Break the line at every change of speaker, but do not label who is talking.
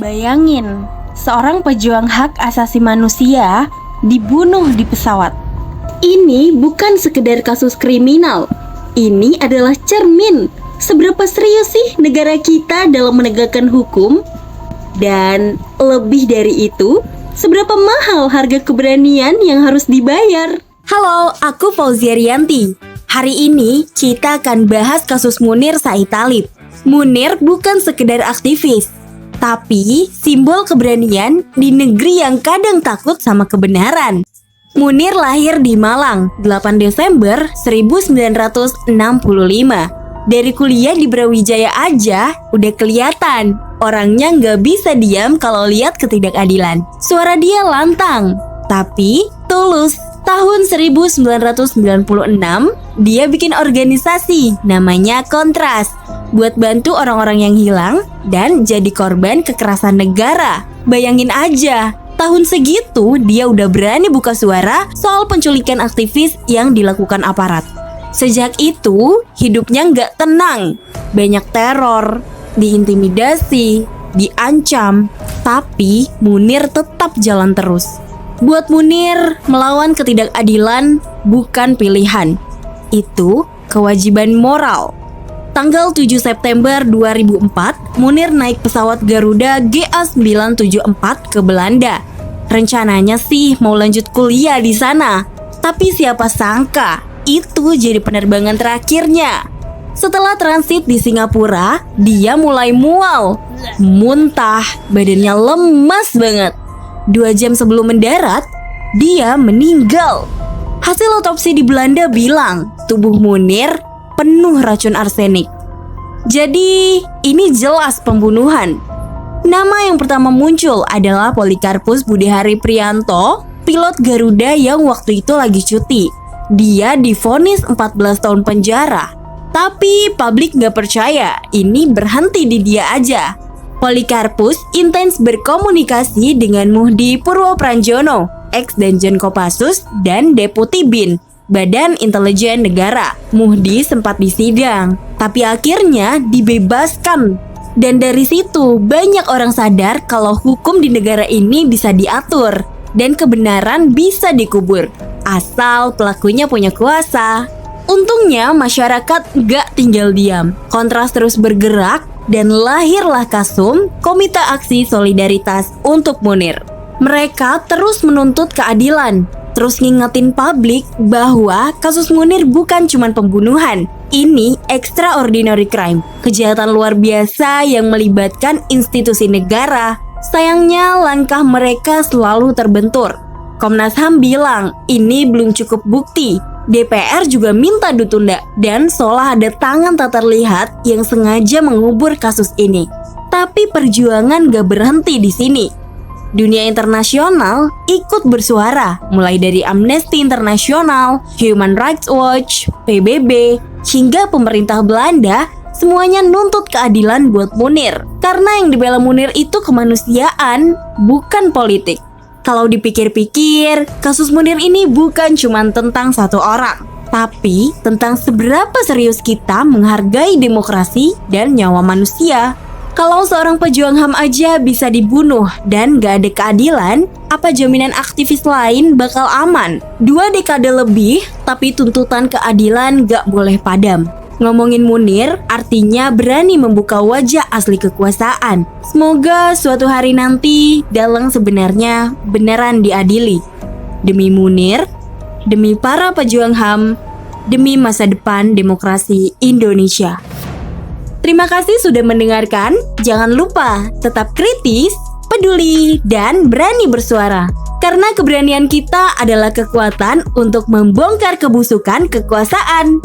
Bayangin, seorang pejuang hak asasi manusia dibunuh di pesawat. Ini bukan sekedar kasus kriminal. Ini adalah cermin seberapa serius sih negara kita dalam menegakkan hukum. Dan lebih dari itu, seberapa mahal harga keberanian yang harus dibayar.
Halo, aku Fauzia Rianti. Hari ini kita akan bahas kasus Munir Said Thalib. Munir bukan sekedar aktivis, tapi simbol keberanian di negeri yang kadang takut sama kebenaran. Munir lahir di Malang, 8 Desember 1965. Dari kuliah di Brawijaya aja udah kelihatan orangnya nggak bisa diam kalau lihat ketidakadilan. Suara dia lantang, tapi tulus. Tahun 1996, dia bikin organisasi namanya Kontras buat bantu orang-orang yang hilang dan jadi korban kekerasan negara. Bayangin aja, tahun segitu dia udah berani buka suara soal penculikan aktivis yang dilakukan aparat. Sejak itu, hidupnya nggak tenang. Banyak teror, diintimidasi, diancam. Tapi Munir tetap jalan terus. Buat Munir, melawan ketidakadilan bukan pilihan. Itu kewajiban moral. Tanggal 7 September 2004, Munir naik pesawat Garuda GA974 ke Belanda. Rencananya sih mau lanjut kuliah di sana. Tapi siapa sangka, itu jadi penerbangan terakhirnya. Setelah transit di Singapura, dia mulai mual, muntah, badannya lemas banget. 2 jam sebelum mendarat, dia meninggal. Hasil otopsi di Belanda bilang tubuh Munir penuh racun arsenik. Jadi ini jelas pembunuhan. Nama yang pertama muncul adalah Polikarpus Budihari Prianto, pilot Garuda yang waktu itu lagi cuti. Dia divonis 14 tahun penjara. Tapi publik gak percaya, ini berhenti di dia aja. Polikarpus intens berkomunikasi dengan Muhdi Purwopranjono, ex-Danjen Kopassus dan Deputi BIN, Badan Intelijen Negara. Muhdi sempat disidang, tapi akhirnya dibebaskan. Dan dari situ banyak orang sadar kalau hukum di negara ini bisa diatur dan kebenaran bisa dikubur, asal pelakunya punya kuasa. Untungnya masyarakat gak tinggal diam. Kontras terus bergerak dan lahirlah KASUM, Komite Aksi Solidaritas untuk Munir. Mereka terus menuntut keadilan, terus ngingetin publik bahwa kasus Munir bukan cuma pembunuhan. Ini extraordinary crime, kejahatan luar biasa yang melibatkan institusi negara. Sayangnya langkah mereka selalu terbentur. Komnas HAM bilang ini belum cukup bukti. DPR juga minta ditunda dan seolah ada tangan tak terlihat yang sengaja mengubur kasus ini. Tapi perjuangan gak berhenti di sini. Dunia internasional ikut bersuara, mulai dari Amnesty International, Human Rights Watch, PBB, hingga pemerintah Belanda, semuanya nuntut keadilan buat Munir. Karena yang dibela Munir itu kemanusiaan, bukan politik. Kalau dipikir-pikir, kasus Munir ini bukan cuma tentang satu orang, tapi tentang seberapa serius kita menghargai demokrasi dan nyawa manusia. Kalau seorang pejuang HAM aja bisa dibunuh dan gak ada keadilan, apa jaminan aktivis lain bakal aman? 2 dekade lebih, tapi tuntutan keadilan gak boleh padam. Ngomongin Munir artinya berani membuka wajah asli kekuasaan. Semoga suatu hari nanti Dalang sebenarnya beneran diadili. Demi Munir, demi para pejuang HAM, demi masa depan demokrasi Indonesia. Terima kasih sudah mendengarkan. Jangan lupa tetap kritis, peduli, dan berani bersuara. Karena keberanian kita adalah kekuatan untuk membongkar kebusukan kekuasaan.